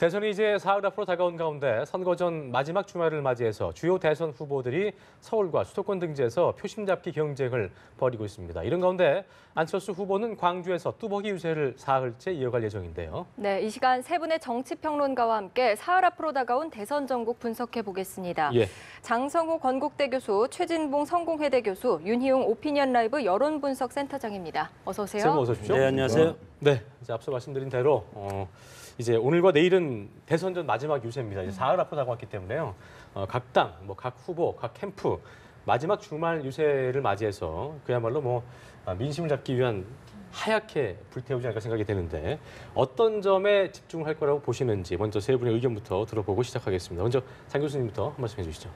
대선이 이제 사흘 앞으로 다가온 가운데 선거 전 마지막 주말을 맞이해서 주요 대선 후보들이 서울과 수도권 등지에서 표심 잡기 경쟁을 벌이고 있습니다. 이런 가운데 안철수 후보는 광주에서 뚜벅이 유세를 사흘째 이어갈 예정인데요. 네, 이 시간 세 분의 정치평론가와 함께 사흘 앞으로 다가온 대선 전국 분석해 보겠습니다. 예. 장성호 건국대 교수, 최진봉 성공회대 교수, 윤희웅 오피니언 라이브 여론분석센터장입니다. 어서 오세요. 세 분 어서 오십시오. 네, 안녕하세요. 네, 이제 앞서 말씀드린 대로 이제 오늘과 내일은 대선 전 마지막 유세입니다. 이제 사흘 앞으로 다가왔기 때문에요. 각 당, 각 후보, 각 캠프 마지막 주말 유세를 맞이해서 그야말로 민심을 잡기 위한 하얗게 불태우지 않을까 생각이 되는데 어떤 점에 집중할 거라고 보시는지 먼저 세 분의 의견부터 들어보고 시작하겠습니다. 먼저 장 교수님부터 한 말씀 해주시죠.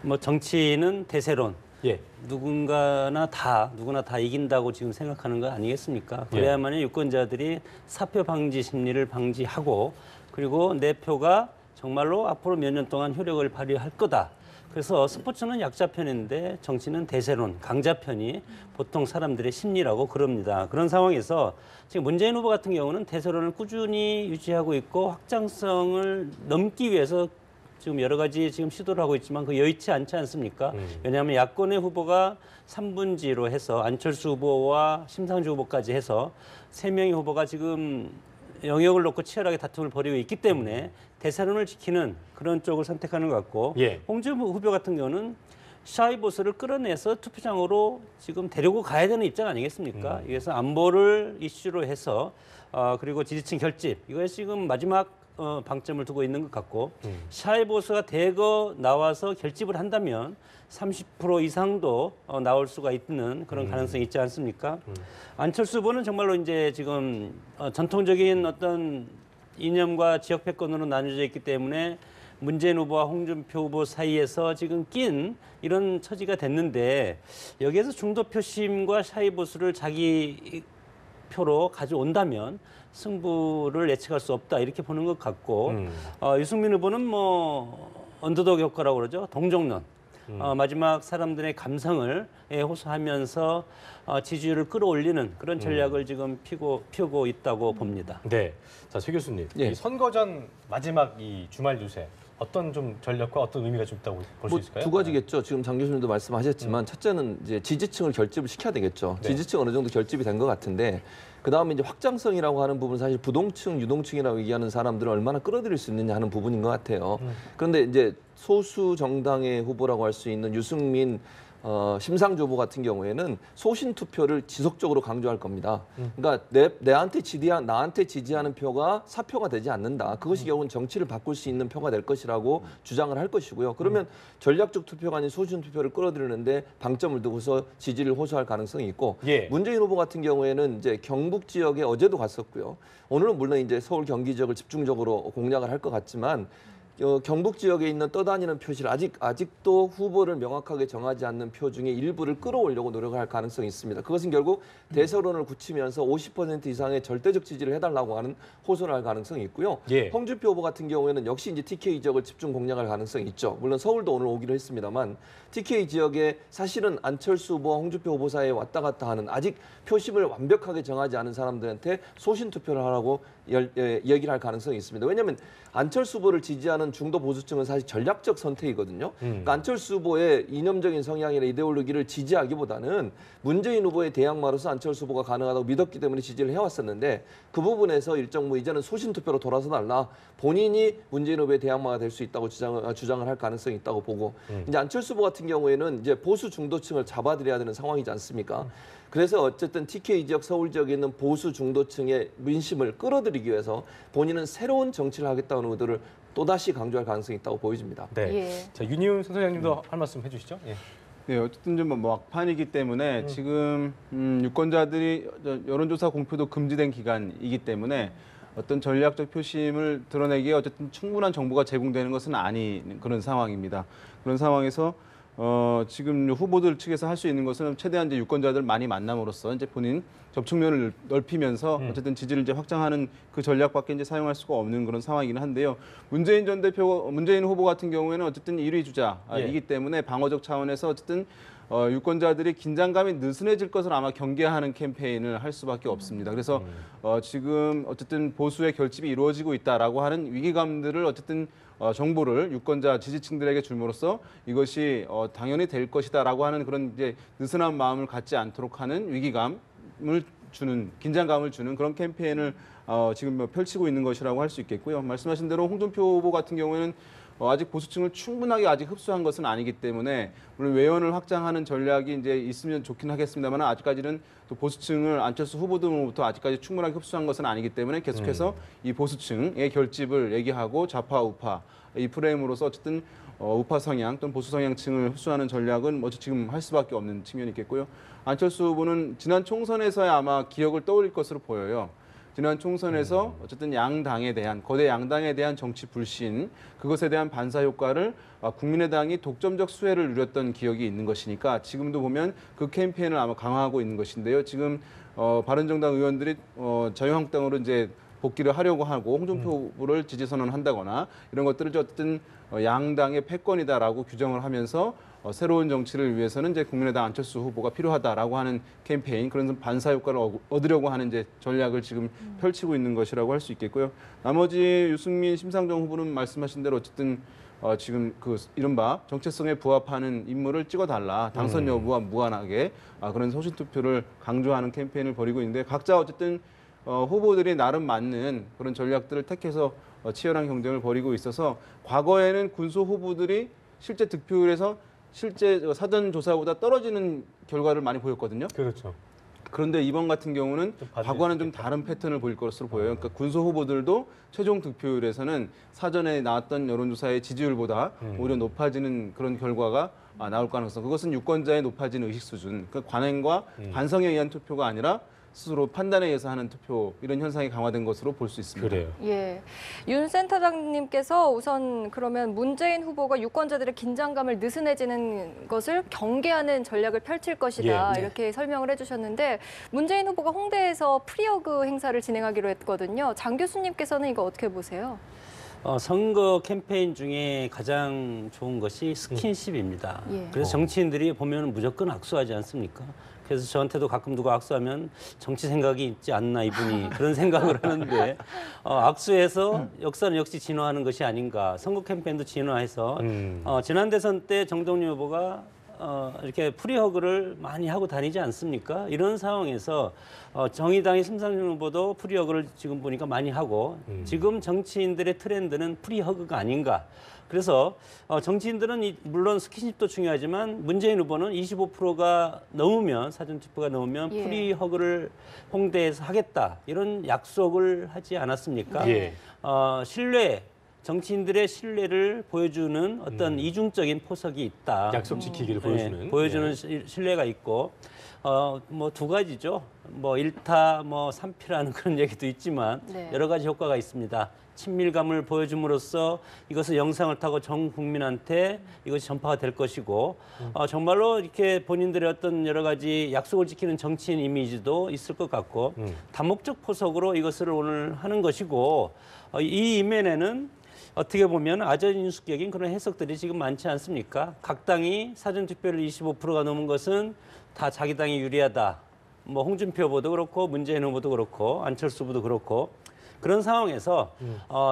네. 정치는 대세론. 예. 누구나 다 이긴다고 지금 생각하는 거 아니겠습니까? 그래야만 유권자들이 사표 방지 심리를 방지하고 그리고 내 표가 정말로 앞으로 몇 년 동안 효력을 발휘할 거다. 그래서 스포츠는 약자 편인데 정치는 대세론, 강자 편이 보통 사람들의 심리라고 그럽니다. 그런 상황에서 지금 문재인 후보 같은 경우는 대세론을 꾸준히 유지하고 있고 확장성을 넘기 위해서 지금 여러 가지 지금 시도를 하고 있지만 그 여의치 않지 않습니까? 왜냐하면 야권의 후보가 3분지로 해서 안철수 후보와 심상정 후보까지 해서 3명의 후보가 지금 영역을 놓고 치열하게 다툼을 벌이고 있기 때문에 대세론을 지키는 그런 쪽을 선택하는 것 같고 홍준표 후보 같은 경우는 샤이 보수를 끌어내서 투표장으로 지금 데리고 가야 되는 입장 아니겠습니까? 그래서 안보를 이슈로 해서 그리고 지지층 결집 이거에 지금 마지막 방점을 두고 있는 것 같고 샤이 보수가 대거 나와서 결집을 한다면 30% 이상도 나올 수가 있는 그런 가능성이 있지 않습니까? 안철수 후보는 정말로 이제 지금 전통적인 어떤 이념과 지역 패권으로 나뉘어져 있기 때문에 문재인 후보와 홍준표 후보 사이에서 지금 낀 이런 처지가 됐는데 여기에서 중도 표심과 샤이 보수를 자기 표로 가져온다면 승부를 예측할 수 없다 이렇게 보는 것 같고 유승민 후보는 언더독 효과라고 그러죠. 동정론. 마지막 사람들의 감성을 호소하면서 지지율을 끌어올리는 그런 전략을 지금 피우고 있다고 봅니다. 네, 자, 최 교수님, 이 선거 전 마지막 이 주말 유세 어떤 좀 전략과 어떤 의미가 좀 있다고 볼 수 있을까요? 두 가지겠죠. 지금 장 교수님도 말씀하셨지만 첫째는 이제 지지층을 결집을 시켜야 되겠죠. 네. 지지층 어느 정도 결집이 된 것 같은데 그 다음에 이제 확장성이라고 하는 부분 사실 부동층, 유동층이라고 얘기하는 사람들을 얼마나 끌어들일 수 있느냐 하는 부분인 것 같아요. 그런데 이제 소수 정당의 후보라고 할 수 있는 유승민 심상정 후보 같은 경우에는 소신 투표를 지속적으로 강조할 겁니다. 그러니까 나한테 지지하는 표가 사표가 되지 않는다. 그것이 결국은 정치를 바꿀 수 있는 표가 될 것이라고 주장을 할 것이고요. 그러면 전략적 투표가 아닌 소신 투표를 끌어들이는데 방점을 두고서 지지를 호소할 가능성이 있고 문재인 후보 같은 경우에는 이제 경북 지역에 어제도 갔었고요. 오늘은 물론 이제 서울 경기 지역을 집중적으로 공략을 할 것 같지만 경북 지역에 있는 떠다니는 표실 아직도 후보를 명확하게 정하지 않는 표 중에 일부를 끌어오려고 노력할 가능성이 있습니다. 그것은 결국 대세론을 굳히면서 50% 이상의 절대적 지지를 해달라고 하는 호소를 할 가능성이 있고요. 홍준표 후보 같은 경우에는 역시 이제 TK 지역을 집중 공략할 가능성이 있죠. 물론 서울도 오늘 오기로 했습니다만 TK 지역에 사실은 안철수 후보와 홍준표 후보 사이에 왔다 갔다 하는 아직 표심을 완벽하게 정하지 않은 사람들한테 소신 투표를 하라고 얘기를 할 가능성이 있습니다. 왜냐하면 안철수 후보를 지지하는 중도 보수층은 사실 전략적 선택이거든요. 그러니까 안철수 후보의 이념적인 성향이나 이데올로기를 지지하기보다는 문재인 후보의 대항마로서 안철수 후보가 가능하다고 믿었기 때문에 지지를 해왔었는데 그 부분에서 일정 이제는 소신 투표로 돌아서 달라 본인이 문재인 후보의 대항마가 될 수 있다고 주장을 할 가능성이 있다고 보고 이제 안철수 후보 같은 경우에는 이제 보수 중도층을 잡아들여야 되는 상황이지 않습니까? 그래서 어쨌든 TK 지역, 서울 지역에 있는 보수 중도층의 민심을 끌어들이기 위해서 본인은 새로운 정치를 하겠다는 의도를 또다시 강조할 가능성이 있다고 보여집니다. 네. 자, 윤희웅 선생님도 할 말씀 해주시죠. 네, 어쨌든 좀 막판이기 때문에 지금 유권자들이 여론조사 공표도 금지된 기간이기 때문에 어떤 전략적 표심을 드러내기에 어쨌든 충분한 정보가 제공되는 것은 아닌 그런 상황입니다. 그런 상황에서 지금 후보들 측에서 할 수 있는 것은 최대한 이제 유권자들 많이 만남으로써 이제 본인 접촉면을 넓히면서 어쨌든 지지를 이제 확장하는 그 전략밖에 이제 사용할 수가 없는 그런 상황이긴 한데요. 문재인 후보 같은 경우에는 어쨌든 1위 주자이기 때문에 방어적 차원에서 어쨌든 유권자들이 긴장감이 느슨해질 것을 아마 경계하는 캠페인을 할 수밖에 없습니다. 그래서 지금 어쨌든 보수의 결집이 이루어지고 있다라고 하는 위기감들을 어쨌든 정보를 유권자 지지층들에게 줌으로써 이것이 당연히 될 것이다라고 하는 그런 이제 느슨한 마음을 갖지 않도록 하는 위기감을 주는 긴장감을 주는 그런 캠페인을 지금 펼치고 있는 것이라고 할 수 있겠고요. 말씀하신 대로 홍준표 후보 같은 경우에는 아직 보수층을 충분하게 아직 흡수한 것은 아니기 때문에 물론 외연을 확장하는 전략이 이제 있으면 좋긴 하겠습니다만 아직까지는 또 보수층을 안철수 후보 등으로부터 아직까지 충분하게 흡수한 것은 아니기 때문에 계속해서 이 보수층의 결집을 얘기하고 좌파 우파 이 프레임으로서 어쨌든 우파 성향 또는 보수 성향층을 흡수하는 전략은 지금 할 수밖에 없는 측면이 있겠고요. 안철수 후보는 지난 총선에서야 아마 기억을 떠올릴 것으로 보여요. 지난 총선에서 어쨌든 양당에 대한 거대 양당에 대한 정치 불신 그것에 대한 반사 효과를 국민의당이 독점적 수혜를 누렸던 기억이 있는 것이니까 지금도 보면 그 캠페인을 아마 강화하고 있는 것인데요. 지금 바른정당 의원들이 자유한국당으로 이제 복귀를 하려고 하고 홍준표 후보를 지지 선언한다거나 이런 것들을 어쨌든 양당의 패권이다라고 규정을 하면서 새로운 정치를 위해서는 이제 국민의당 안철수 후보가 필요하다라고 하는 캠페인 그런 반사 효과를 얻으려고 하는 이제 전략을 지금 펼치고 있는 것이라고 할 수 있겠고요. 나머지 유승민, 심상정 후보는 말씀하신 대로 어쨌든 지금 그 이른바 정체성에 부합하는 인물을 찍어달라 당선 여부와 무관하게 그런 소신 투표를 강조하는 캠페인을 벌이고 있는데 각자 어쨌든 후보들이 나름 맞는 그런 전략들을 택해서 치열한 경쟁을 벌이고 있어서 과거에는 군소 후보들이 실제 득표율에서 실제 사전 조사보다 떨어지는 결과를 많이 보였거든요. 그렇죠. 그런데 이번 같은 경우는 과거와는 좀 다른 패턴을 보일 것으로 보여요. 그러니까 군소 후보들도 최종 득표율에서는 사전에 나왔던 여론조사의 지지율보다 오히려 높아지는 그런 결과가 나올 가능성. 그것은 유권자의 높아지는 의식 수준. 그러니까 관행과 반성에 의한 투표가 아니라 스스로 판단에 의해서 하는 투표 이런 현상이 강화된 것으로 볼 수 있습니다. 그래요. 예, 윤 센터장님께서 우선 그러면 문재인 후보가 유권자들의 긴장감을 느슨해지는 것을 경계하는 전략을 펼칠 것이다 예. 이렇게 설명을 해주셨는데 문재인 후보가 홍대에서 프리허그 행사를 진행하기로 했거든요. 장 교수님께서는 이거 어떻게 보세요? 선거 캠페인 중에 가장 좋은 것이 스킨십입니다. 예. 그래서 정치인들이 보면 무조건 악수하지 않습니까? 그래서 저한테도 가끔 누가 악수하면 정치 생각이 있지 않나 이분이 그런 생각을 하는데 악수해서 역사는 역시 진화하는 것이 아닌가. 선거 캠페인도 진화해서 지난 대선 때 정동영 후보가 이렇게 프리허그를 많이 하고 다니지 않습니까? 이런 상황에서 정의당의 심상정 후보도 프리허그를 지금 보니까 많이 하고 지금 정치인들의 트렌드는 프리허그가 아닌가. 그래서 정치인들은 물론 스킨십도 중요하지만 문재인 후보는 25%가 넘으면 사전투표가 넘으면 예. 프리허그를 홍대에서 하겠다 이런 약속을 하지 않았습니까? 예. 신뢰 정치인들의 신뢰를 보여주는 어떤 이중적인 포석이 있다. 약속 지키기를 보여주는. 보여주는 신뢰가 있고 뭐 두 가지죠. 뭐 1타 뭐 3피라는 그런 얘기도 있지만 네. 여러 가지 효과가 있습니다. 친밀감을 보여줌으로써 이것을 영상을 타고 전 국민한테 이것이 전파가 될 것이고 정말로 이렇게 본인들의 어떤 여러 가지 약속을 지키는 정치인 이미지도 있을 것 같고 다목적 포석으로 이것을 오늘 하는 것이고 이 이면에는 어떻게 보면 아전인수격인 그런 해석들이 지금 많지 않습니까? 각 당이 사전투표율 25%가 넘은 것은 다 자기 당이 유리하다. 뭐 홍준표 후보도 그렇고 문재인 후보도 그렇고 안철수 후보도 그렇고 그런 상황에서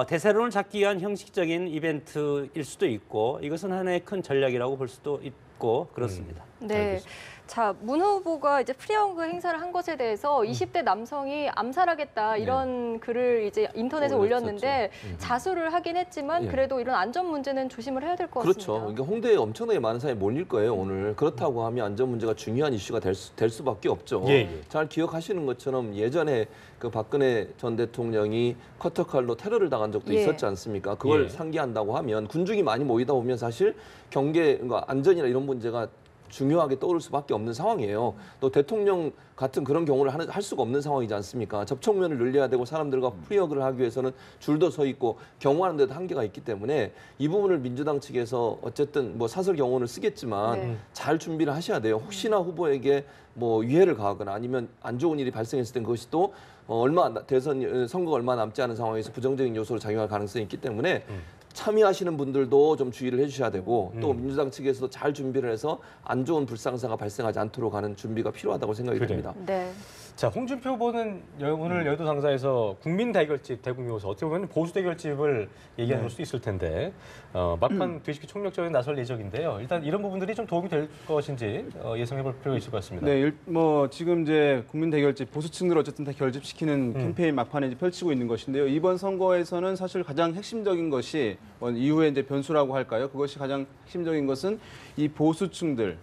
대세론을 잡기 위한 형식적인 이벤트일 수도 있고 이것은 하나의 큰 전략이라고 볼 수도 있고 그렇습니다. 네. 알겠습니다. 자, 문 후보가 이제 프리허그 행사를 한 것에 대해서 20대 남성이 암살하겠다 이런 글을 이제 인터넷에 올렸는데 자수를 하긴 했지만 예. 그래도 이런 안전 문제는 조심을 해야 될 것 그렇죠. 같습니다. 그러니까 홍대에 엄청나게 많은 사람이 몰릴 거예요, 오늘. 그렇다고 하면 안전 문제가 중요한 이슈가 될 수밖에 없죠. 예, 예. 잘 기억하시는 것처럼 예전에 그 박근혜 전 대통령이 커터칼로 테러를 당한 적도 예. 있었지 않습니까? 그걸 예. 상기한다고 하면 군중이 많이 모이다 보면 사실 경계, 그러니까 안전이나 이런 문제가 중요하게 떠오를 수밖에 없는 상황이에요. 또 대통령 같은 그런 경우를 할 수가 없는 상황이지 않습니까? 접촉면을 늘려야 되고 사람들과 프리허그를 하기 위해서는 줄도 서 있고 경호하는 데도 한계가 있기 때문에 이 부분을 민주당 측에서 어쨌든 뭐 사설 경호를 쓰겠지만 네. 잘 준비를 하셔야 돼요. 혹시나 후보에게 뭐 위해를 가하거나 아니면 안 좋은 일이 발생했을 땐 그것이 또 선거가 얼마 남지 않은 상황에서 부정적인 요소로 작용할 가능성이 있기 때문에 참여하시는 분들도 좀 주의를 해주셔야 되고 또 민주당 측에서도 잘 준비를 해서 안 좋은 불상사가 발생하지 않도록 하는 준비가 필요하다고 생각이 그래요. 됩니다. 네. 자, 홍준표 후보는 오늘 여의도 당사에서 국민 대결집 대국민호소 어떻게 보면 보수 대결집을 얘기하는 걸 수도 있을 텐데 막판 뒤집기 총력전에 나설 예정인데요. 일단 이런 부분들이 좀 도움이 될 것인지 예상해볼 필요가 있을 것 같습니다. 네, 뭐 지금 이제 국민 대결집 보수층들 어쨌든 다 결집시키는 캠페인 막판에 이제 펼치고 있는 것인데요. 이번 선거에서는 사실 가장 핵심적인 것이 이후에 이제 변수라고 할까요? 그것이 가장 핵심적인 것은 이 보수층들의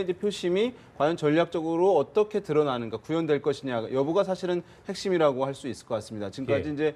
이제 표심이 과연 전략적으로 어떻게 드러나는가, 구현될 것이냐 여부가 사실은 핵심이라고 할 수 있을 것 같습니다. 지금까지 예. 이제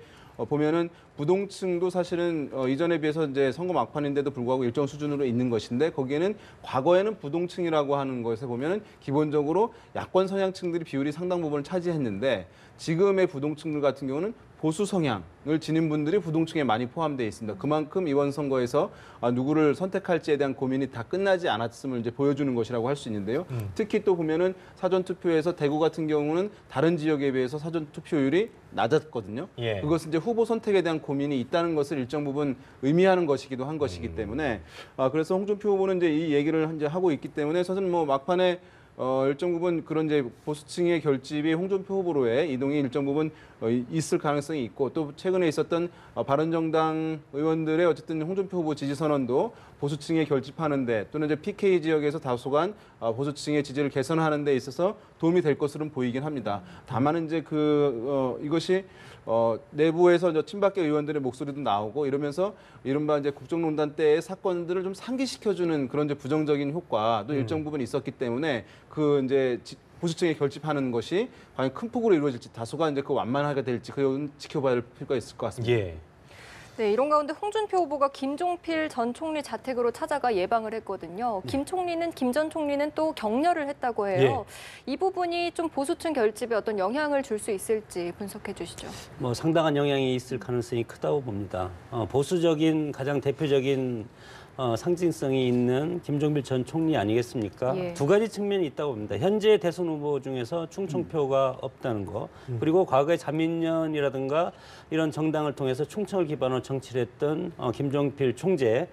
보면은 부동층도 사실은 이전에 비해서 이제 선거 막판인데도 불구하고 일정 수준으로 있는 것인데 거기에는 과거에는 부동층이라고 하는 것에 보면은 기본적으로 야권 성향층들이 비율이 상당 부분을 차지했는데 지금의 부동층들 같은 경우는 보수 성향을 지닌 분들이 부동층에 많이 포함되어 있습니다. 그만큼 이번 선거에서 누구를 선택할지에 대한 고민이 다 끝나지 않았음을 이제 보여주는 것이라고 할 수 있는데요. 특히 또 보면은 사전 투표에서 대구 같은 경우는 다른 지역에 비해서 사전 투표율이 낮았거든요. 예. 그것은 이제 후보 선택에 대한 고민이 있다는 것을 일정 부분 의미하는 것이기도 한 것이기 때문에 그래서 홍준표 후보는 이제 이 얘기를 이제 하고 있기 때문에 사실은 뭐 막판에 일정 부분 그런 이제 보수층의 결집이 홍준표 후보로의 이동이 일정 부분 있을 가능성이 있고 또 최근에 있었던 바른정당 의원들의 어쨌든 홍준표 후보 지지 선언도 보수층에 결집하는데 또는 이제 PK 지역에서 다소간 보수층의 지지를 개선하는 데 있어서 도움이 될 것으로는 보이긴 합니다. 다만 이제 이것이 내부에서 친박계 의원들의 목소리도 나오고 이러면서 이른바 이제 국정농단 때의 사건들을 좀 상기시켜주는 그런 이제 부정적인 효과도 일정 부분 있었기 때문에 그 이제 보수층에 결집하는 것이 과연 큰 폭으로 이루어질지 다소가 이제 그 완만하게 될지 그건 지켜봐야 할 필요가 있을 것 같습니다. 예. 네, 이런 가운데 홍준표 후보가 김종필 전 총리 자택으로 찾아가 예방을 했거든요. 김 총리는, 김 전 총리는 또 격려를 했다고 해요. 이 부분이 좀 보수층 결집에 어떤 영향을 줄 수 있을지 분석해 주시죠. 뭐 상당한 영향이 있을 가능성이 크다고 봅니다. 보수적인 가장 대표적인 상징성이 있는 김종필 전 총리 아니겠습니까? 예. 두 가지 측면이 있다고 봅니다. 현재 대선 후보 중에서 충청표가 없다는 거, 그리고 과거에 자민련이라든가 이런 정당을 통해서 충청을 기반으로 정치를 했던 김종필 총재.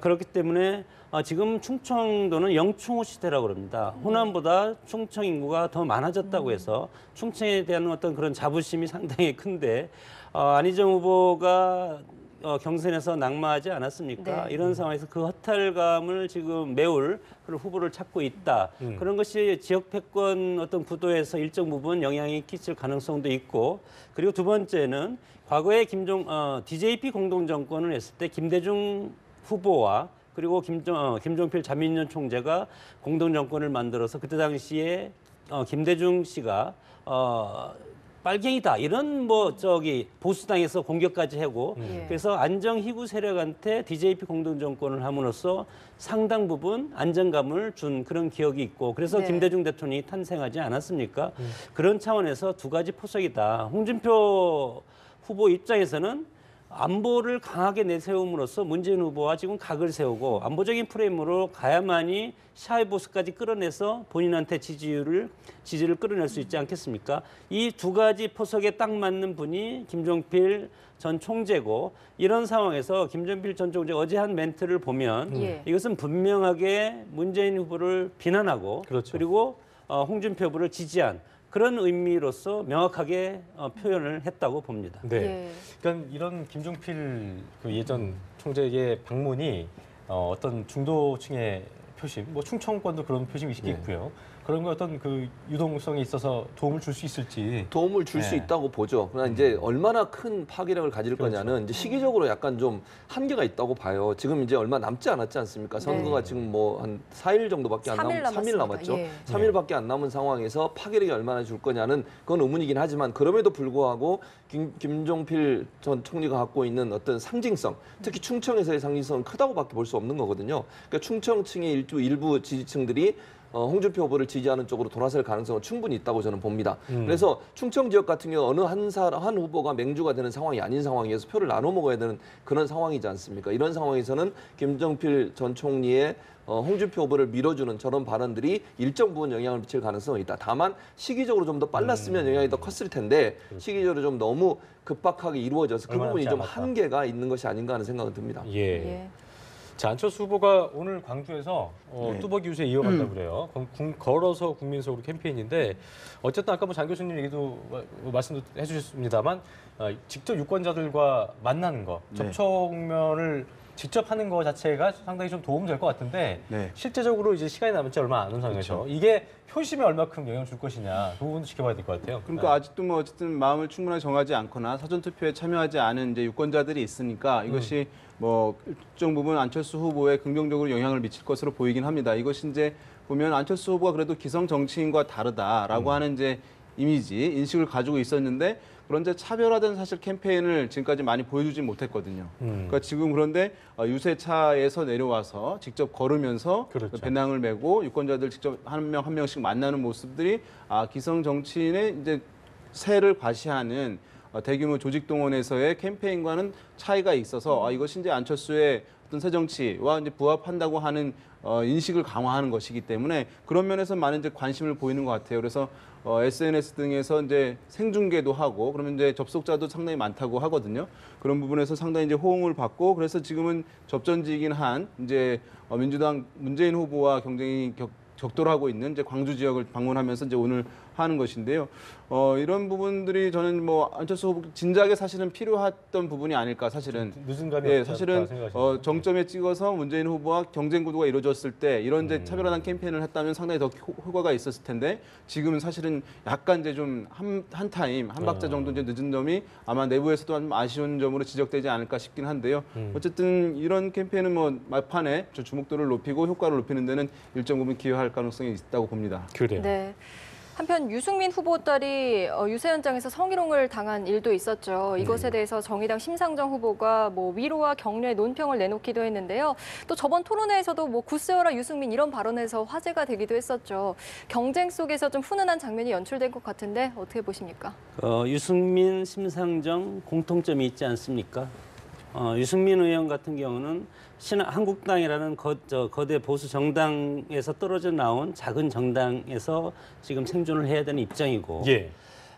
그렇기 때문에 지금 충청도는 영충호 시대라고 그럽니다. 호남보다 충청 인구가 더 많아졌다고 해서 충청에 대한 어떤 그런 자부심이 상당히 큰데 안희정 후보가 경선에서 낙마하지 않았습니까? 네. 이런 상황에서 그 허탈감을 지금 메울 그런 후보를 찾고 있다. 그런 것이 지역 패권 어떤 구도에서 일정 부분 영향이 끼칠 가능성도 있고, 그리고 두 번째는 과거에 DJP 공동 정권을 했을 때 김대중 후보와 그리고 김종필 자민련 총재가 공동 정권을 만들어서 그때 당시에 김대중 씨가 빨갱이다 이런 보수당에서 공격까지 하고 그래서 안정희구 세력한테 DJP 공동 정권을 함으로써 상당 부분 안정감을 준 그런 기억이 있고 그래서 네. 김대중 대통령이 탄생하지 않았습니까? 그런 차원에서 두 가지 포석이다. 홍준표 후보 입장에서는 안보를 강하게 내세움으로써 문재인 후보와 지금 각을 세우고 안보적인 프레임으로 가야만이 샤이 보수까지 끌어내서 본인한테 지지를 끌어낼 수 있지 않겠습니까? 이 두 가지 포석에 딱 맞는 분이 김종필 전 총재고 이런 상황에서 김종필 전 총재 어제 한 멘트를 보면 이것은 분명하게 문재인 후보를 비난하고 그렇죠. 그리고 홍준표 후보를 지지한 그런 의미로서 명확하게 표현을 했다고 봅니다. 네. 예. 그러니까 이런 김종필 그 예전 총재의 방문이 어떤 중도층의 표심, 뭐 충청권도 그런 표심이 있겠고요. 그런 거 어떤 그 유동성에 있어서 도움을 줄 수 있을지. 도움을 줄 수 네. 있다고 보죠. 그러나 이제 얼마나 큰 파괴력을 가질 그렇죠. 거냐는 이제 시기적으로 약간 좀 한계가 있다고 봐요. 지금 이제 얼마 남지 않았지 않습니까? 선거가 지금 뭐 한 4일 정도밖에 안 3일 남았죠. 예. 3일밖에 안 남은 상황에서 파괴력이 얼마나 줄 거냐는 그건 의문이긴 하지만 그럼에도 불구하고 김종필 전 총리가 갖고 있는 어떤 상징성, 특히 충청에서의 상징성은 크다고밖에 볼 수 없는 거거든요. 그러니까 충청층의 일부 지지층들이 홍준표 후보를 지지하는 쪽으로 돌아설 가능성은 충분히 있다고 저는 봅니다. 그래서 충청 지역 같은 경우 어느 한 후보가 맹주가 되는 상황이 아닌 상황이어서 표를 나눠 먹어야 되는 그런 상황이지 않습니까? 이런 상황에서는 김종필 전 총리의 홍준표 후보를 밀어주는 저런 발언들이 일정 부분 영향을 미칠 가능성은 있다. 다만 시기적으로 좀 더 빨랐으면 영향이 더 컸을 텐데 시기적으로 좀 너무 급박하게 이루어져서 그 부분이 좀 한계가 있는 것이 아닌가 하는 생각은 듭니다. 예. 자, 안철수 후보가 오늘 광주에서 뚜벅이 유세 이어간다고 그래요. 걸어서 국민 속으로 캠페인인데 어쨌든 아까 뭐 장 교수님 얘기도 말씀도 해주셨습니다만 직접 유권자들과 만나는 거, 접촉면을 직접 하는 거 자체가 상당히 좀 도움될 것 같은데 실제적으로 이제 시간이 남지 얼마 안 남은 상황에서 이게 표심에 얼마큼 영향을 줄 것이냐 그 부분도 지켜봐야 될 것 같아요. 그러니까 아직도 뭐 어쨌든 마음을 충분하게 정하지 않거나 사전 투표에 참여하지 않은 이제 유권자들이 있으니까 이것이 뭐 일정 부분 안철수 후보에 긍정적으로 영향을 미칠 것으로 보이긴 합니다. 이것이 이제 보면 안철수 후보가 그래도 기성 정치인과 다르다라고 하는 이제 이미지, 인식을 가지고 있었는데 그런 이제 차별화된 사실 캠페인을 지금까지 많이 보여주지 못했거든요. 그러니까 지금 그런데 유세차에서 내려와서 직접 걸으면서 그렇죠. 배낭을 메고 유권자들 직접 한 명 한 명씩 만나는 모습들이 기성 정치인의 이제 세를 과시하는 대규모 조직 동원에서의 캠페인과는 차이가 있어서 이것이 이제 안철수의 어떤 새 정치와 이제 부합한다고 하는 인식을 강화하는 것이기 때문에 그런 면에서 많은 이제 관심을 보이는 것 같아요. 그래서 SNS 등에서 이제 생중계도 하고 그러면 이제 접속자도 상당히 많다고 하거든요. 그런 부분에서 상당히 이제 호응을 받고 그래서 지금은 접전지이긴 한 이제 민주당 문재인 후보와 경쟁이 격돌하고 있는 이제 광주 지역을 방문하면서 이제 오늘 하는 것인데요. 이런 부분들이 저는 뭐 안철수 후보 진작에 사실은 필요했던 부분이 아닐까 사실은. 늦은 감이 예, 없지 사실은 않다 생각하시나요? 정점에 찍어서 문재인 후보와 경쟁 구도가 이루어졌을 때 이런 이제 차별화된 캠페인을 했다면 상당히 더 효과가 있었을 텐데 지금은 사실은 약간 이제 좀 한 타임 한 박자 정도 이제 늦은 점이 아마 내부에서도 좀 아쉬운 점으로 지적되지 않을까 싶긴 한데요. 어쨌든 이런 캠페인은 뭐 막판에 주목도를 높이고 효과를 높이는 데는 일정 부분 기여할 가능성이 있다고 봅니다. 그래요. 네. 한편 유승민 후보 딸이 유세 현장에서 성희롱을 당한 일도 있었죠. 이것에 대해서 정의당 심상정 후보가 뭐 위로와 격려의 논평을 내놓기도 했는데요. 또 저번 토론회에서도 뭐 굳세어라 유승민 이런 발언에서 화제가 되기도 했었죠. 경쟁 속에서 좀 훈훈한 장면이 연출된 것 같은데 어떻게 보십니까? 유승민, 심상정 공통점이 있지 않습니까? 유승민 의원 같은 경우는 한국당이라는 거대 보수 정당에서 떨어져 나온 작은 정당에서 지금 생존을 해야 되는 입장이고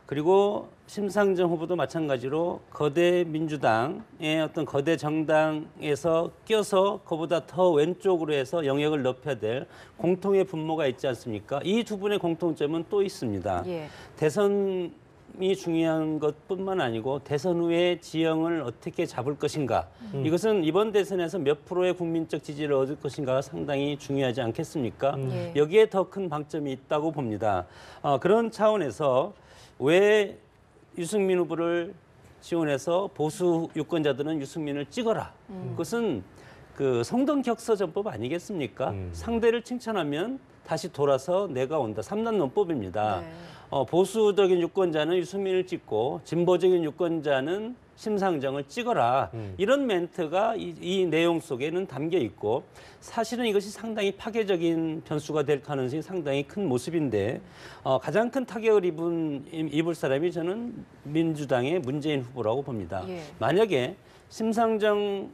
그리고 심상정 후보도 마찬가지로 거대 민주당의 어떤 거대 정당에서 껴서 그보다 더 왼쪽으로 해서 영역을 넓혀야 될 공통의 분모가 있지 않습니까? 이 두 분의 공통점은 또 있습니다. 대선이 중요한 것뿐만 아니고 대선 후에 지형을 어떻게 잡을 것인가. 이것은 이번 대선에서 몇 프로의 국민적 지지를 얻을 것인가가 상당히 중요하지 않겠습니까? 여기에 더 큰 방점이 있다고 봅니다. 그런 차원에서 왜 유승민 후보를 지원해서 보수 유권자들은 유승민을 찍어라. 그것은 그 성동격서전법 아니겠습니까? 상대를 칭찬하면 다시 돌아서 내가 온다. 3단 논법입니다. 보수적인 유권자는 유승민을 찍고 진보적인 유권자는 심상정을 찍어라. 이런 멘트가 이 내용 속에는 담겨 있고 사실은 이것이 상당히 파괴적인 변수가 될 가능성이 상당히 큰 모습인데 가장 큰 타격을 입을 사람이 저는 민주당의 문재인 후보라고 봅니다. 만약에 심상정의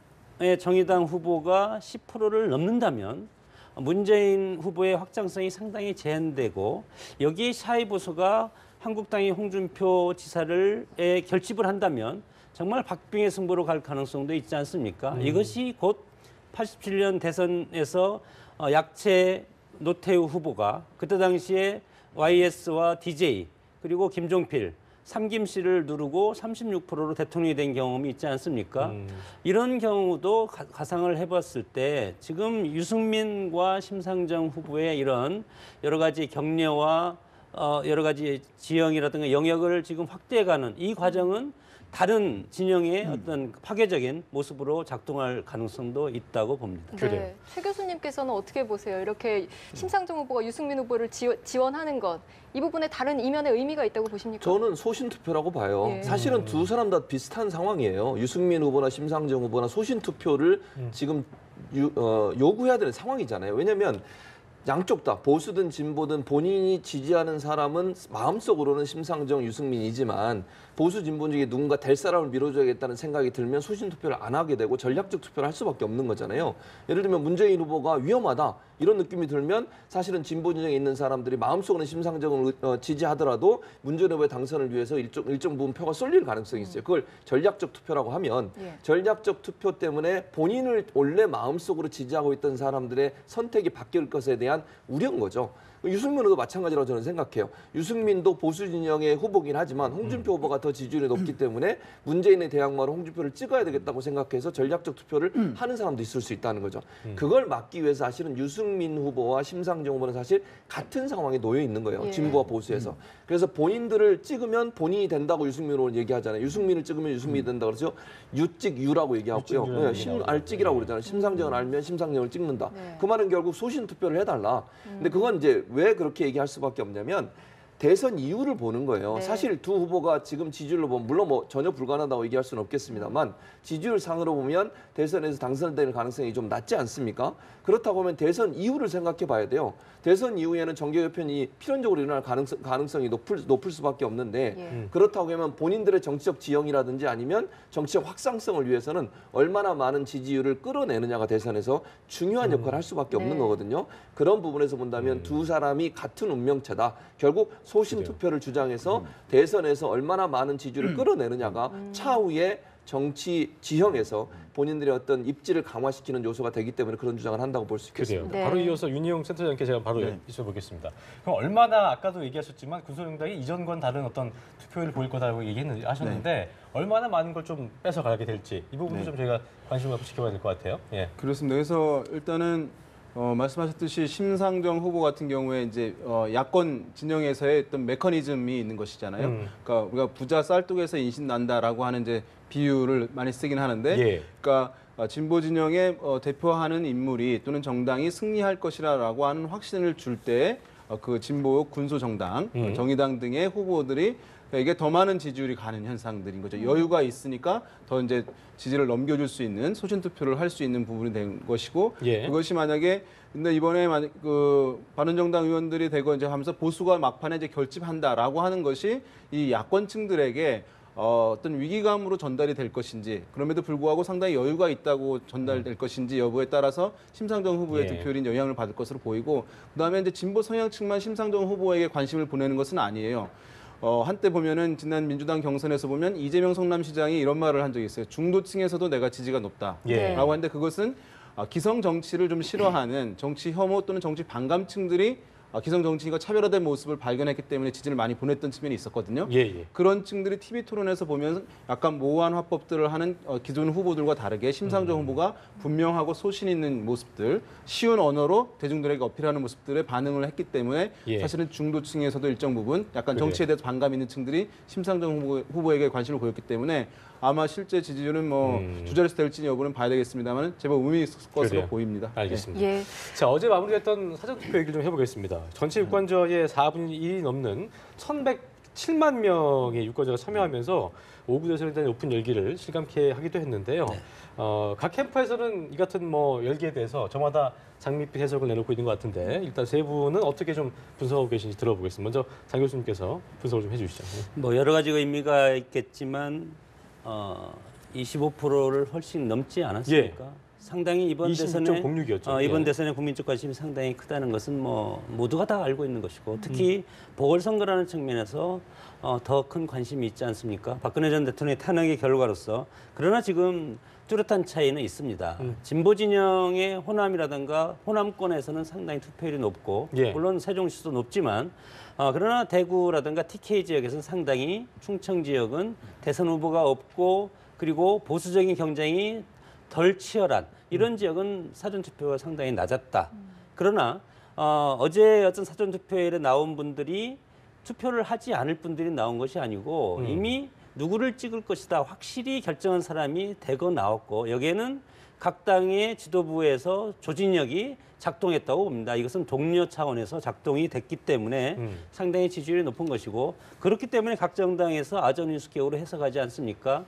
정의당 후보가 10%를 넘는다면 문재인 후보의 확장성이 상당히 제한되고 여기에 샤이 보수가 한국당이 홍준표 지사를 결집을 한다면 정말 박빙의 승부로 갈 가능성도 있지 않습니까? 이것이 곧 87년 대선에서 약체 노태우 후보가 그때 당시에 YS와 DJ 그리고 김종필 삼김 씨를 누르고 36%로 대통령이 된 경험이 있지 않습니까? 이런 경우도 가상을 해봤을 때 지금 유승민과 심상정 후보의 이런 여러 가지 격려와 여러 가지 지형이라든가 영역을 지금 확대해가는 이 과정은 다른 진영의 어떤 파괴적인 모습으로 작동할 가능성도 있다고 봅니다. 네. 최 교수님께서는 어떻게 보세요? 이렇게 심상정 후보가 유승민 후보를 지원하는 것, 이 부분에 다른 이면의 의미가 있다고 보십니까? 저는 소신 투표라고 봐요. 사실은 두 사람 다 비슷한 상황이에요. 유승민 후보나 심상정 후보나 소신 투표를 지금 요구해야 되는 상황이잖아요. 왜냐하면 양쪽 다 보수든 진보든 본인이 지지하는 사람은 마음속으로는 심상정, 유승민이지만 보수 진보 중에 누군가 될 사람을 밀어줘야겠다는 생각이 들면 소신 투표를 안 하게 되고 전략적 투표를 할 수밖에 없는 거잖아요. 예를 들면 문재인 후보가 위험하다 이런 느낌이 들면 사실은 진보 진영에 있는 사람들이 마음속으로는 심상정을 지지하더라도 문재인 후보의 당선을 위해서 일정 부분 표가 쏠릴 가능성이 있어요. 그걸 전략적 투표라고 하면 전략적 투표 때문에 본인을 원래 마음속으로 지지하고 있던 사람들의 선택이 바뀔 것에 대한 우려인 거죠. 유승민도 마찬가지라고 저는 생각해요. 유승민도 보수 진영의 후보긴 하지만 홍준표 후보가 더 지지율이 높기 때문에 문재인의 대항마로 홍준표를 찍어야 되겠다고 생각해서 전략적 투표를 하는 사람도 있을 수 있다는 거죠. 그걸 막기 위해서 사실은 유승민 후보와 심상정 후보는 사실 같은 상황에 놓여 있는 거예요. 진보와 보수에서. 그래서 본인들을 찍으면 본인이 된다고 유승민 후보는 얘기하잖아요. 유승민을 찍으면 유승민이 된다고 그래서 유찍유라고 얘기하고요. 네, 알찍이라고 그러잖아요. 심상정을 알면 심상정을 찍는다. 그 말은 결국 소신 투표를 해달라. 근데 그건 이제 왜 그렇게 얘기할 수밖에 없냐면 대선 이유를 보는 거예요. 사실 두 후보가 지금 지지율로 보면 물론 뭐 전혀 불가능하다고 얘기할 수는 없겠습니다만 지지율 상으로 보면 대선에서 당선될 가능성이 좀 낮지 않습니까? 그렇다고 하면 대선 이유를 생각해 봐야 돼요. 대선 이후에는 정계개편이 필연적으로 일어날 가능성이 높을 수밖에 없는데 그렇다고 하면 본인들의 정치적 지형이라든지 아니면 정치적 확장성을 위해서는 얼마나 많은 지지율을 끌어내느냐가 대선에서 중요한 역할을 할 수밖에 없는 거거든요. 그런 부분에서 본다면 두 사람이 같은 운명체다. 결국 소신 투표를 주장해서 대선에서 얼마나 많은 지지율을 끌어내느냐가 차후에 정치 지형에서 본인들의 어떤 입지를 강화시키는 요소가 되기 때문에 그런 주장을 한다고 볼 수 있겠습니다. 바로 이어서 윤희용 센터장께 제가 바로 여쭤보겠습니다. 그럼 얼마나 아까도 얘기하셨지만 군소정당이 이전과는 다른 어떤 투표율을 보일 거다라고 얘기하셨는데 얼마나 많은 걸 좀 뺏어가게 될지 이 부분도 좀 저희가 관심을 갖고 지켜봐야 될 것 같아요. 그렇습니다. 그래서 일단은 말씀하셨듯이 심상정 후보 같은 경우에 이제 야권 진영에서의 어떤 메커니즘이 있는 것이잖아요. 그러니까 우리가 부자 쌀뚝에서 인신 난다라고 하는 이제 비유를 많이 쓰긴 하는데, 그러니까 진보 진영에 대표하는 인물이 또는 정당이 승리할 것이라고 하는 확신을 줄 때 그 진보 군소 정당, 정의당 등의 후보들이 이게 더 많은 지지율이 가는 현상들인 거죠. 여유가 있으니까 더 이제 지지를 넘겨줄 수 있는 소신 투표를 할 수 있는 부분이 된 것이고 그것이 만약에 근데 이번에 그 바른정당 의원들이 대거 이제 하면서 보수가 막판에 이제 결집한다라고 하는 것이 이 야권층들에게 어떤 위기감으로 전달이 될 것인지 그럼에도 불구하고 상당히 여유가 있다고 전달될 것인지 여부에 따라서 심상정 후보의 득표율이 영향을 받을 것으로 보이고 그다음에 이제 진보 성향층만 심상정 후보에게 관심을 보내는 것은 아니에요. 한때 보면은 지난 민주당 경선에서 보면 이재명 성남시장이 이런 말을 한 적이 있어요. 중도층에서도 내가 지지가 높다라고 하는데 그것은 기성 정치를 좀 싫어하는 정치 혐오 또는 정치 반감층들이 기성 정치인과 차별화된 모습을 발견했기 때문에 지지를 많이 보냈던 측면이 있었거든요. 그런 층들이 TV 토론에서 보면 약간 모호한 화법들을 하는 기존 후보들과 다르게 심상정 후보가 분명하고 소신 있는 모습들, 쉬운 언어로 대중들에게 어필하는 모습들에 반응을 했기 때문에 사실은 중도층에서도 일정 부분 약간 정치에 대해서 반감 있는 층들이 심상정 후보에게 관심을 보였기 때문에 아마 실제 지지율은 뭐 주저리에서 될지 여부는 봐야 되겠습니다만 제법 의미 있을 것으로 보입니다. 알겠습니다. 자, 어제 마무리했던 사전투표 얘기를 좀 해보겠습니다. 전체 유권자의 4분의 1이 넘는 1,107만 명의 유권자가 참여하면서 오구 대선에 대한 오픈 열기를 실감케 하기도 했는데요. 각 캠프에서는 이 같은 뭐 열기에 대해서 저마다 장밋빛 해석을 내놓고 있는 것 같은데 일단 세 분은 어떻게 좀 분석하고 계신지 들어보겠습니다. 먼저 장 교수님께서 분석을 좀 해주시죠. 뭐 여러 가지 의미가 있겠지만 25%를 훨씬 넘지 않았습니까? 상당히 이번 대선에 26.06이었죠. 이번 대선의 국민적 관심이 상당히 크다는 것은 뭐 모두가 다 알고 있는 것이고 특히 보궐선거라는 측면에서 더 큰 관심이 있지 않습니까? 박근혜 전 대통령의 탄핵의 결과로서 그러나 지금 뚜렷한 차이는 있습니다. 진보 진영의 호남이라든가 호남권에서는 상당히 투표율이 높고 물론 세종시도 높지만 그러나 대구라든가 TK 지역에서는 상당히 충청 지역은 대선 후보가 없고 그리고 보수적인 경쟁이 덜 치열한 이런 지역은 사전투표가 상당히 낮았다. 그러나 어제 어떤 사전투표에 나온 분들이 투표를 하지 않을 분들이 나온 것이 아니고 이미 누구를 찍을 것이다 확실히 결정한 사람이 대거 나왔고 여기에는 각 당의 지도부에서 조직력이 작동했다고 봅니다. 이것은 동료 차원에서 작동이 됐기 때문에 상당히 지지율이 높은 것이고 그렇기 때문에 각 정당에서 아전인수격으로 해석하지 않습니까?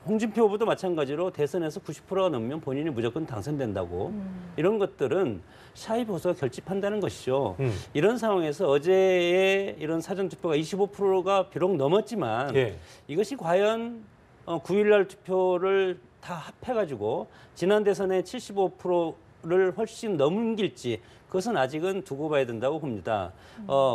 홍준표 후보도 마찬가지로 대선에서 90%가 넘으면 본인이 무조건 당선된다고 이런 것들은 샤이 보수가 결집한다는 것이죠. 이런 상황에서 어제의 이런 사전투표가 25%가 비록 넘었지만 예. 이것이 과연 9일날 투표를 다 합해가지고 지난 대선의 75%를 훨씬 넘길지 그것은 아직은 두고 봐야 된다고 봅니다.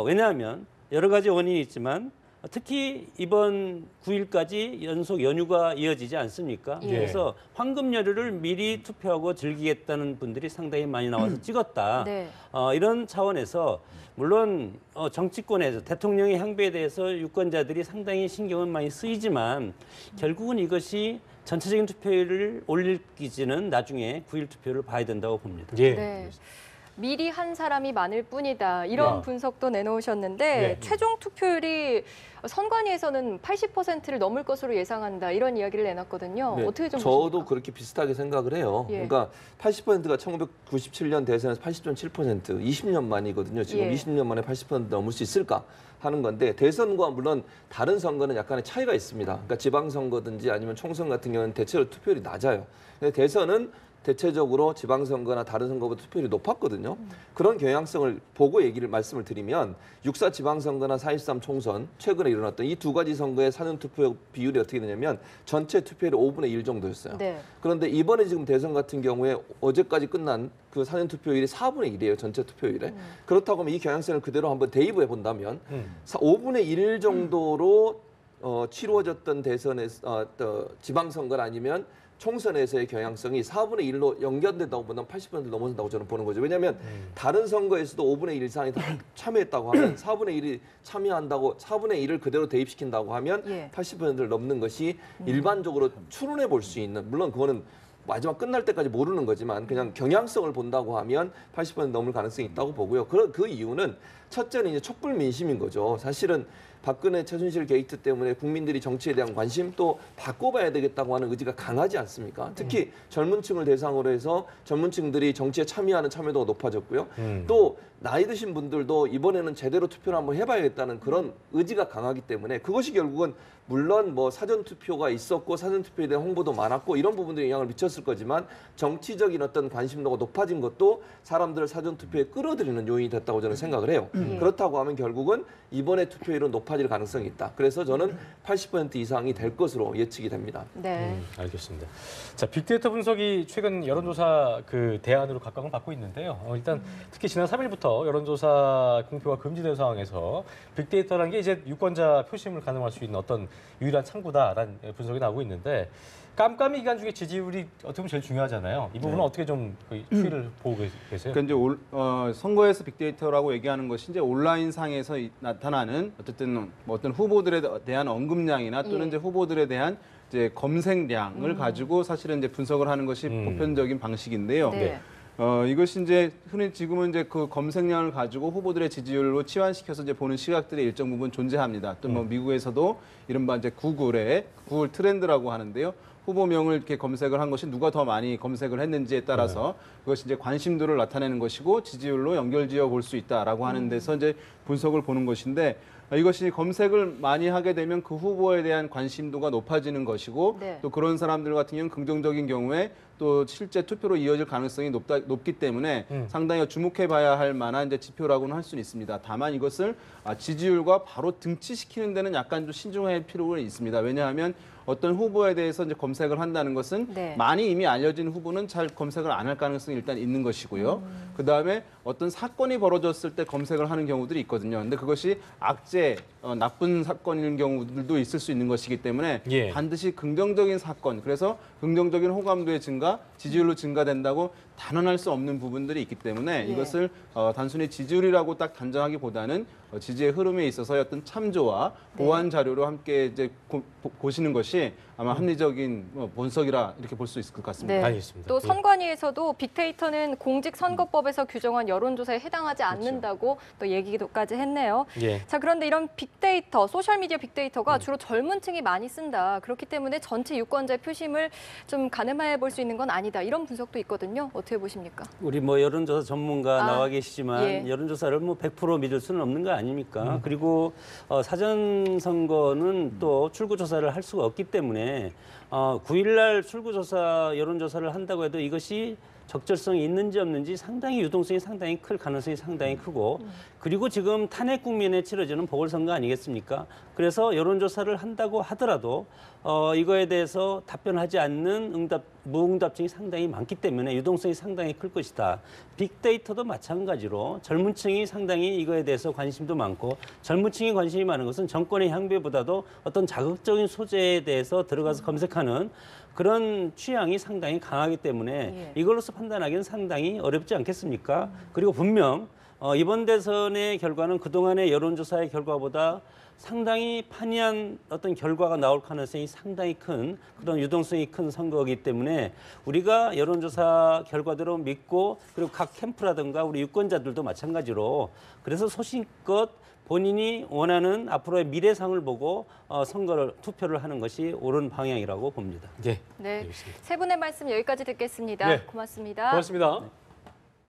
왜냐하면 여러 가지 원인이 있지만 특히 이번 9일까지 연속 연휴가 이어지지 않습니까? 예. 그래서 황금 연휴를 미리 투표하고 즐기겠다는 분들이 상당히 많이 나와서 찍었다. 네. 이런 차원에서 물론 정치권에서 대통령의 향배에 대해서 유권자들이 상당히 신경은 많이 쓰이지만 결국은 이것이 전체적인 투표율을 올리기지는 나중에 9일 투표를 봐야 된다고 봅니다. 예. 네. 미리 한 사람이 많을 뿐이다. 이런 야. 분석도 내놓으셨는데 예. 최종 투표율이 선관위에서는 80%를 넘을 것으로 예상한다. 이런 이야기를 내놨거든요. 네, 어떻게 좀 저도 보십니까? 그렇게 비슷하게 생각을 해요. 예. 그러니까 80%가 1997년 대선에서 80.7%, 20년 만이거든요. 지금 예. 20년 만에 80% 넘을 수 있을까 하는 건데 대선과 물론 다른 선거는 약간의 차이가 있습니다. 그러니까 지방선거든지 아니면 총선 같은 경우는 대체로 투표율이 낮아요. 근데 대선은 대체적으로 지방선거나 다른 선거보다 투표율이 높았거든요. 그런 경향성을 보고 말씀을 드리면 6.4 지방선거나 4.13 총선 최근에 일어났던 이 두 가지 선거의 사전투표 비율이 어떻게 되냐면 전체 투표율이 5분의 1 정도였어요. 네. 그런데 이번에 지금 대선 같은 경우에 어제까지 끝난 그 사전투표율이 4분의 1이에요. 전체 투표율에. 그렇다고 하면 이 경향성을 그대로 한번 대입해 본다면 5분의 1 정도로 치루어졌던 대선에서 지방선거나 아니면 총선에서의 경향성이 4분의 1로 연결된다고 보면 80% 넘어선다고 저는 보는 거죠. 왜냐하면 다른 선거에서도 5분의 1 이상이 다 참여했다고 하면 4분의 1이 참여한다고 4분의 1을 그대로 대입시킨다고 하면 예. 80%를 넘는 것이 일반적으로 추론해 볼 수 있는, 물론 그거는 마지막 끝날 때까지 모르는 거지만 그냥 경향성을 본다고 하면 80% 넘을 가능성이 있다고 보고요. 그 이유는 첫째는 이제 촛불 민심인 거죠. 사실은 박근혜 최순실 게이트 때문에 국민들이 정치에 대한 관심 또 바꿔봐야 되겠다고 하는 의지가 강하지 않습니까? 특히 젊은 층을 대상으로 해서 젊은 층들이 정치에 참여하는 참여도가 높아졌고요. 또 나이 드신 분들도 이번에는 제대로 투표를 한번 해봐야겠다는 그런 의지가 강하기 때문에 그것이 결국은 물론 뭐 사전 투표가 있었고 사전 투표에 대한 홍보도 많았고 이런 부분들이 영향을 미쳤을 거지만 정치적인 어떤 관심도가 높아진 것도 사람들을 사전 투표에 끌어들이는 요인이 됐다고 저는 생각을 해요. 그렇다고 하면 결국은 이번에 투표율은 높아질 가능성이 있다. 그래서 저는 80% 이상이 될 것으로 예측이 됩니다. 네. 알겠습니다. 자, 빅데이터 분석이 최근 여론조사 그 대안으로 각광을 받고 있는데요. 일단 특히 지난 3일부터 여론조사 공표가 금지된 상황에서 빅데이터라는 게 이제 유권자 표심을 가늠할 수 있는 어떤 유일한 창구다라는 분석이 나오고 있는데 깜깜이 기간 중에 지지율이 어떻게 보면 제일 중요하잖아요. 이 부분은 어떻게 좀 추이를 보고 계세요? 그러니까 이제 선거에서 빅데이터라고 얘기하는 것이 이제 온라인 상에서 나타나는 어쨌든 뭐 어떤 후보들에 대한 언급량이나 또는 예. 이제 후보들에 대한 이제 검색량을 가지고 사실은 이제 분석을 하는 것이 보편적인 방식인데요. 네. 이것이 이제 흔히 지금은 이제 그 검색량을 가지고 후보들의 지지율로 치환시켜서 이제 보는 시각들이 일정 부분 존재합니다. 또 뭐 미국에서도 이른바 이제 구글 트렌드라고 하는데요. 후보명을 이렇게 검색을 한 것이 누가 더 많이 검색을 했는지에 따라서 그것이 이제 관심도를 나타내는 것이고 지지율로 연결지어 볼 수 있다라고 하는 데서 이제 분석을 보는 것인데 이것이 검색을 많이 하게 되면 그 후보에 대한 관심도가 높아지는 것이고 네. 또 그런 사람들 같은 경우는 긍정적인 경우에 또 실제 투표로 이어질 가능성이 높기 때문에 상당히 주목해 봐야 할 만한 이제 지표라고는 할 수는 있습니다. 다만 이것을 지지율과 바로 등치시키는 데는 약간 좀 신중할 필요가 있습니다. 왜냐하면 어떤 후보에 대해서 이제 검색을 한다는 것은 네. 많이 이미 알려진 후보는 잘 검색을 안 할 가능성이 일단 있는 것이고요. 그 다음에 어떤 사건이 벌어졌을 때 검색을 하는 경우들이 있거든요. 근데 그것이 악재, 나쁜 사건인 경우들도 있을 수 있는 것이기 때문에 예. 반드시 긍정적인 사건, 그래서 긍정적인 호감도의 증가, 지지율로 증가된다고 단언할 수 없는 부분들이 있기 때문에 예. 이것을 단순히 지지율이라고 딱 단정하기보다는 지지의 흐름에 있어서 어떤 참조와 보완 자료로 함께 이제 보시는 것이 아마 합리적인 분석이라 이렇게 볼 수 있을 것 같습니다. 네. 알겠습니다. 또 예. 선관위에서도 빅데이터는 공직선거법에서 규정한 여론조사에 해당하지 않는다고 또 얘기도까지 했네요. 예. 자, 그런데 이런 빅데이터, 소셜미디어 빅데이터가 주로 젊은 층이 많이 쓴다. 그렇기 때문에 전체 유권자의 표심을 좀 가늠해 볼 수 있는 건 아니다. 이런 분석도 있거든요. 어떻게 보십니까? 우리 뭐 여론조사 전문가 나와 계시지만 예. 여론조사를 뭐 100% 믿을 수는 없는 거 아닙니까? 그리고 사전 선거는 또 출구 조사를 할 수가 없기 때문에 9일날 출구조사, 여론조사를 한다고 해도 이것이 적절성이 있는지 없는지 상당히 유동성이 상당히 클 가능성이 상당히 크고 그리고 지금 탄핵 국면에 치러지는 보궐선거 아니겠습니까? 그래서 여론조사를 한다고 하더라도 이거에 대해서 답변하지 않는 무응답증이 상당히 많기 때문에 유동성이 상당히 클 것이다. 빅데이터도 마찬가지로 젊은 층이 상당히 이거에 대해서 관심도 많고 젊은 층이 관심이 많은 것은 정권의 향배보다도 어떤 자극적인 소재에 대해서 들어가서 검색하는 그런 취향이 상당히 강하기 때문에 이걸로서 판단하기는 상당히 어렵지 않겠습니까? 그리고 분명 이번 대선의 결과는 그동안의 여론조사의 결과보다 상당히 판이한 어떤 결과가 나올 가능성이 상당히 큰 그런 유동성이 큰 선거이기 때문에 우리가 여론조사 결과대로 믿고 그리고 각 캠프라든가 우리 유권자들도 마찬가지로 그래서 소신껏 본인이 원하는 앞으로의 미래상을 보고 투표를 하는 것이 옳은 방향이라고 봅니다. 예. 네, 알겠습니다. 세 분의 말씀 여기까지 듣겠습니다. 네. 고맙습니다. 고맙습니다.